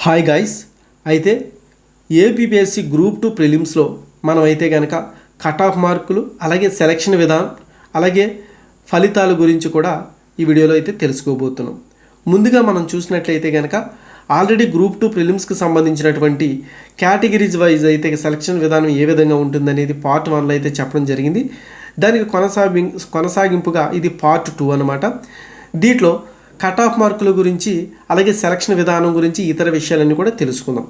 Hi guys. అయితే APPSC group 2 ప్రిలిమ్స్లో మనమైతే కనుక కట్ ఆఫ్ మార్కులు అలాగే సెలక్షన్ విధానం అలాగే ఫలితాల గురించి కూడా ఈ వీడియోలో అయితే తెలుసుకోబోతున్నాం. ముందుగా మనం చూసినట్లయితే కనుక ఆల్రెడీ గ్రూప్ 2 ప్రిలిమ్స్కి సంబంధించినటువంటి కేటగిరీస్ వైజ్ అయితే సెలక్షన్ విధానం ఏ విధంగా ఉంటుందనేది పార్ట్ 1లో అయితే చెప్పడం జరిగింది. దానికి కొనసాగింపుగా ఇది పార్ట్ 2 అన్నమాట. దీంట్లో కట్ ఆఫ్ మార్కుల గురించి అలాగే సెలక్షన్ విధానం గురించి ఇతర విషయాలన్నీ కూడా తెలుసుకుందాం.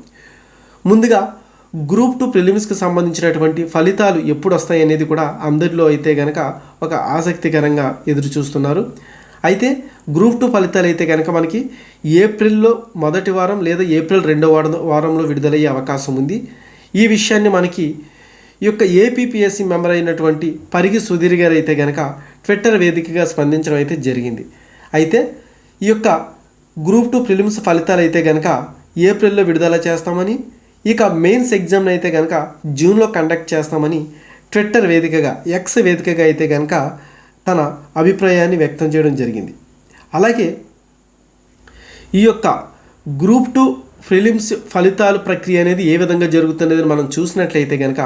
ముందుగా గ్రూప్ 2 ప్రిలిమ్స్కి సంబంధించినటువంటి ఫలితాలు ఎప్పుడు వస్తాయి అనేది కూడా అందరిలో అయితే కనుక ఒక ఆసక్తికరంగా ఎదురు చూస్తున్నారు. అయితే గ్రూప్ 2 ఫలితాలు అయితే కనుక మనకి ఏప్రిల్లో మొదటి వారం లేదా ఏప్రిల్ రెండో వారంలో విడుదలయ్యే అవకాశం ఉంది. ఈ విషయాన్ని మనకి ఈ యొక్క ఏపీపీఎస్సీ మెంబర్ అయినటువంటి పరిగి సుధీర్ గారు అయితే కనుక ట్విట్టర్ వేదికగా స్పందించడం అయితే జరిగింది. అయితే ఈ యొక్క గ్రూప్ 2 ప్రిలిమ్స్ ఫలితాలు అయితే కనుక ఏప్రిల్లో విడుదల చేస్తామని, ఇక మెయిన్స్ ఎగ్జామ్ని అయితే కనుక జూన్లో కండక్ట్ చేస్తామని ట్విట్టర్ వేదికగా ఎక్స్ వేదికగా అయితే కనుక తన అభిప్రాయాన్ని వ్యక్తం చేయడం జరిగింది. అలాగే ఈ యొక్క గ్రూప్ 2 ప్రిలిమ్స్ ఫలితాల ప్రక్రియ అనేది ఏ విధంగా జరుగుతున్నది మనం చూసినట్లయితే కనుక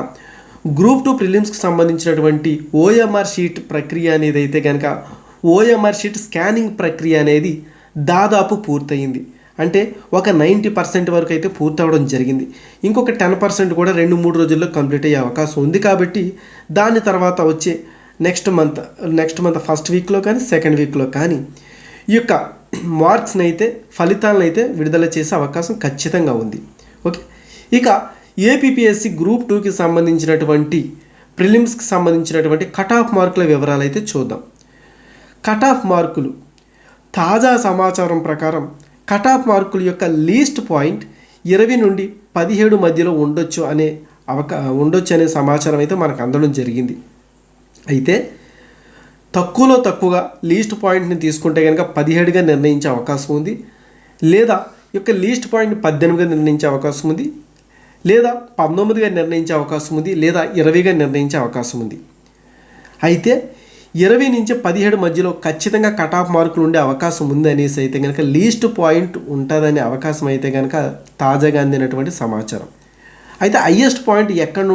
గ్రూప్ 2 ప్రిలిమ్స్కి సంబంధించినటువంటి ఓఎంఆర్ షీట్ ప్రక్రియ అనేది అయితే కనుక ఓఎంఆర్ షీట్ స్కానింగ్ ప్రక్రియ అనేది దాదాపు పూర్తయింది. అంటే ఒక 90% వరకు అయితే పూర్తవడం జరిగింది. ఇంకొక 10% కూడా 2-3 రోజుల్లో కంప్లీట్ అయ్యే అవకాశం ఉంది. కాబట్టి దాని తర్వాత వచ్చే నెక్స్ట్ మంత్ ఫస్ట్ వీక్లో కానీ సెకండ్ వీక్లో కానీ ఈ యొక్క మార్క్స్ని అయితే ఫలితాలను అయితే విడుదల చేసే అవకాశం ఖచ్చితంగా ఉంది. ఓకే, ఇక ఏపీపీఎస్సీ గ్రూప్ 2కి సంబంధించినటువంటి ప్రిలిమ్స్కి సంబంధించినటువంటి కట్ ఆఫ్ మార్కుల వివరాలు అయితే చూద్దాం. కట్ ఆఫ్ మార్కులు తాజా సమాచారం ప్రకారం కట్ ఆఫ్ మార్కుల యొక్క లీస్ట్ పాయింట్ 20 నుండి 17 మధ్యలో ఉండొచ్చు అనే సమాచారం అయితే మనకు అందడం జరిగింది. అయితే తక్కువగా లీస్ట్ పాయింట్ని తీసుకుంటే కనుక 17గా నిర్ణయించే అవకాశం ఉంది, లేదా ఈ యొక్క లీస్ట్ పాయింట్ని 18గా నిర్ణయించే అవకాశం ఉంది, లేదా 19గా నిర్ణయించే అవకాశం ఉంది, లేదా 20గా నిర్ణయించే అవకాశం ఉంది. అయితే 20 నుంచి 17 మధ్యలో ఖచ్చితంగా కట్ ఆఫ్ మార్కులు ఉండే అవకాశం ఉంది అనేసి అయితే కనుక లీస్ట్ పాయింట్ ఉంటుందనే అవకాశం అయితే కనుక తాజాగా అందినటువంటి సమాచారం. అయితే హయ్యెస్ట్ పాయింట్ ఎక్కడ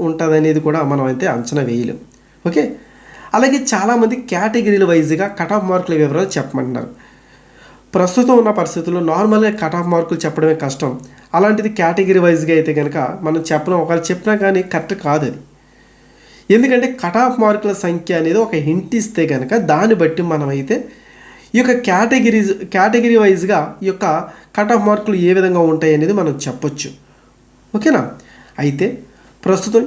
ఉంటుంది అనేది కూడా మనం అయితే అంచనా వేయలేం. ఓకే, అలాగే చాలామంది కేటగిరీల వైజ్గా కట్ ఆఫ్ మార్కుల వివరాలు చెప్పమంటున్నారు. ప్రస్తుతం ఉన్న పరిస్థితుల్లో నార్మల్గా కట్ ఆఫ్ మార్కులు చెప్పడమే కష్టం. అలాంటిది కేటగిరీ వైజ్గా అయితే కనుక మనం ఒకవేళ చెప్పినా కానీ కరెక్ట్ కాదు అది. ఎందుకంటే కట్ ఆఫ్ మార్కుల సంఖ్య అనేది ఒక హింట్ ఇస్తే కనుక దాన్ని బట్టి మనమైతే ఈ యొక్క కేటగిరీ వైజ్గా ఈ యొక్క కట్ ఆఫ్ మార్కులు ఏ విధంగా ఉంటాయి అనేది మనం చెప్పొచ్చు. ఓకేనా. అయితే ప్రస్తుతం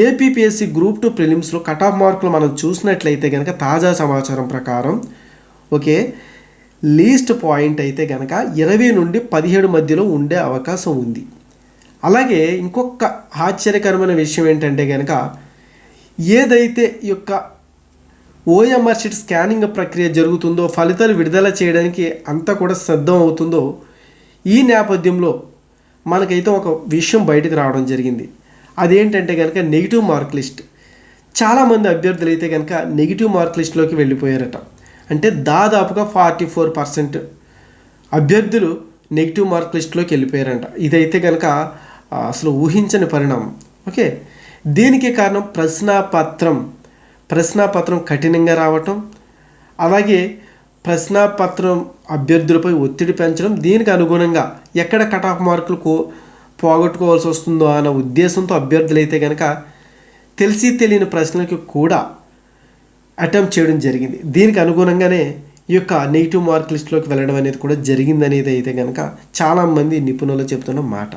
ఏపీపీఎస్సీ గ్రూప్ 2 ప్రిలిమ్స్లో కట్ ఆఫ్ మార్కులు మనం చూసినట్లయితే కనుక తాజా సమాచారం ప్రకారం ఓకే లీస్ట్ పాయింట్ అయితే కనుక 20 నుండి 17 మధ్యలో ఉండే అవకాశం ఉంది. అలాగే ఇంకొక ఆశ్చర్యకరమైన విషయం ఏంటంటే కనుక ఏదైతే ఈ యొక్క ఓఎంఆర్ షీట్ స్కానింగ్ ప్రక్రియ జరుగుతుందో ఫలితాలు విడుదల చేయడానికి అంతా కూడా సిద్ధం అవుతుందో ఈ నేపథ్యంలో మనకైతే ఒక విషయం బయటకు రావడం జరిగింది. అదేంటంటే కనుక నెగిటివ్ మార్క్ లిస్ట్. చాలామంది అభ్యర్థులు అయితే కనుక నెగిటివ్ మార్క్ లిస్ట్లోకి వెళ్ళిపోయారట. అంటే దాదాపుగా 44% అభ్యర్థులు నెగిటివ్ మార్క్ లిస్ట్లోకి వెళ్ళిపోయారంట. ఇదైతే కనుక అసలు ఊహించని పరిణామం. ఓకే, దీనికి కారణం ప్రశ్నాపత్రం కఠినంగా రావటం, అలాగే ప్రశ్నాపత్రం అభ్యర్థులపై ఒత్తిడి పెంచడం, దీనికి అనుగుణంగా ఎక్కడ కట్ ఆఫ్ మార్కులు పోగొట్టుకోవాల్సి వస్తుందో అన్న ఉద్దేశంతో అభ్యర్థులైతే కనుక తెలిసి తెలియని ప్రశ్నలకు కూడా అటెంప్ట్ చేయడం జరిగింది. దీనికి అనుగుణంగానే ఈ యొక్క నెగిటివ్ మార్క్ లిస్ట్లోకి వెళ్ళడం అనేది కూడా జరిగిందనేది అయితే కనుక చాలామంది నిపుణులు చెప్తున్న మాట.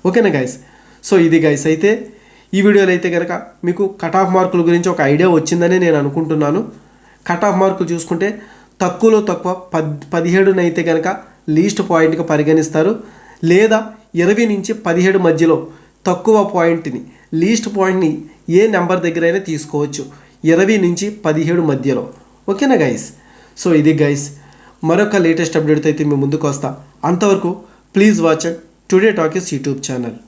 ఓకేనా గైస్. సో ఇది గైస్, అయితే ఈ వీడియోలో అయితే కనుక మీకు కట్ ఆఫ్ మార్కుల గురించి ఒక ఐడియా వచ్చిందని నేను అనుకుంటున్నాను. కట్ ఆఫ్ మార్కులు చూసుకుంటే తక్కువ 17 అయితే కనుక లీస్ట్ పాయింట్గా పరిగణిస్తారు, లేదా 20 నుంచి 17 మధ్యలో తక్కువ పాయింట్ని లీస్ట్ పాయింట్ని ఏ నెంబర్ దగ్గరైనా తీసుకోవచ్చు 20 నుంచి 17 మధ్యలో. ఓకేనా గైస్. సో ఇది గైస్, మరొక లేటెస్ట్ అప్డేట్తో అయితే మేము ముందుకు వస్తా. అంతవరకు please watch today talkies YouTube channel.